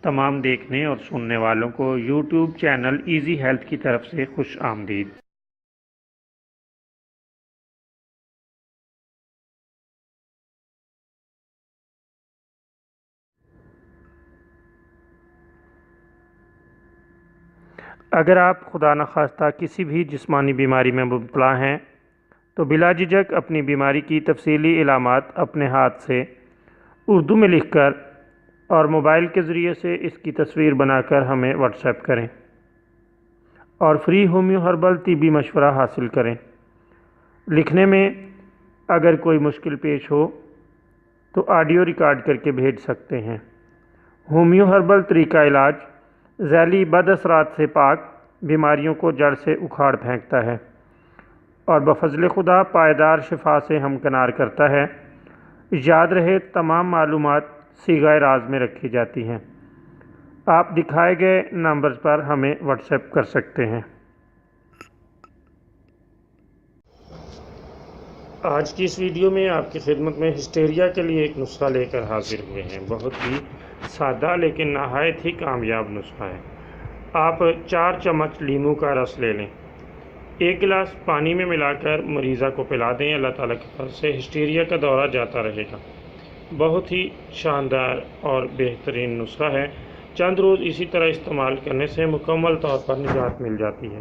تمام دیکھنے اور سننے والوں کو یوٹیوب چینل ایزی ہیلتھ کی طرف سے خوش آمدید۔ اگر آپ خدا نخواستہ کسی بھی جسمانی بیماری میں مبتلا ہیں تو بلا جھجک اپنی بیماری کی تفصیلی علامات اپنے ہاتھ سے اردو میں لکھ کر اور موبائل کے ذریعے سے اس کی تصویر بنا کر ہمیں واٹس ایپ کریں اور فری ہومیو ہربل طبی مشورہ حاصل کریں۔ لکھنے میں اگر کوئی مشکل پیش ہو تو آڈیو ریکارڈ کر کے بھیج سکتے ہیں۔ ہومیو ہربل طریقہ علاج ذیلی بد اثرات سے پاک بیماریوں کو جڑ سے اکھاڑ پھینکتا ہے اور بفضل خدا پائیدار شفا سے ہمکنار کرتا ہے۔ یاد رہے تمام معلومات صیغہ راز میں رکھی جاتی ہیں۔ آپ دکھائے گئے نمبرز پر ہمیں واٹس ایپ کر سکتے ہیں۔ آج کی اس ویڈیو میں آپ کی خدمت میں ہسٹیریا کے لیے ایک نسخہ لے کر حاضر ہوئے ہیں۔ بہت ہی سادہ لیکن نہایت ہی کامیاب نسخہ ہے۔ آپ 4 چمچ لیموں کا رس لے لیں، 1 گلاس پانی میں ملا کر مریضہ کو پلا دیں۔ اللہ تعالیٰ کے فضل سے ہسٹیریا کا دورہ جاتا رہے گا۔ بہت ہی شاندار اور بہترین نسخہ ہے۔ چند روز اسی طرح استعمال کرنے سے مکمل طور پر نجات مل جاتی ہے۔